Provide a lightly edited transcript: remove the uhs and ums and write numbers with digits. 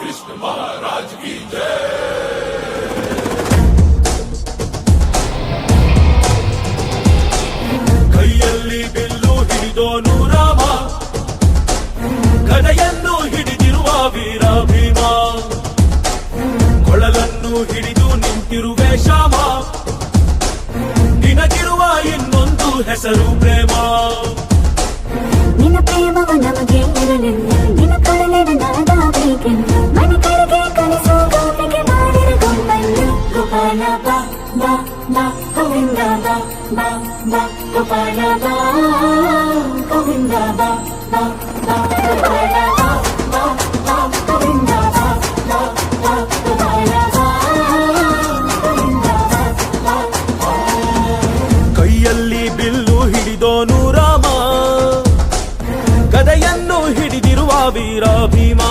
कृष्ण महाराज की जय। ಕೈಯಲ್ಲಿ ಬಿಲ್ಲು ಹಿಡಿದೋನು ರಾಮ, ಗದೆಯನ್ನು ಹಿಡಿದಿರುವ ವೀರ ಭೀಮ, ಕೊಳಲನ್ನು ಹಿಡಿದು ನಿಂತಿರುವೆ ಶ್ಯಾಮ, ನಿನಗಿರುವ ಇನ್ನೊಂದು ಹೆಸರು ಪ್ರೇಮ. ನಿನ್ನ ಪ್ರೇಮವು ನಮಗೆ ಇರಲಿಲ್ಲ, ನಿನ್ನ ಕಡಲಿನ ಬೇಕೆಂದು ಮನೆ ಕಡೆಗೆ ಕಲಿಸೋ ಗೋಪಿಗೆ ಮಾಡಿರ ಗೊಂಬಯ್ಯ. ಗೋಪಾಲ ಬಾ ಬಾ ಬಾ ಗೋವಿಂದ ಬಾ ಬಾ ಬಾ ಗೋಪಾಲ ಬಾ ಗೋವಿಂದ ಬಾ ಬಾ ಬಾ ಗೋಪಾಲ ಬಾ ಬಾ ಬಾ ಗೋವಿಂದ ಬಾ ಬಾ ಬಾ ಗೋಪಾಲ ಬಾ ಗೋವಿಂದ ಬಾ ಬಾ. ಕೈಯಲ್ಲಿ ಬಿಲ್ಲು ಹಿಡಿದೋನು ರಾಮ, ಗದೆಯನ್ನು ಹಿಡಿದಿರುವ ವೀರ ಭೀಮ,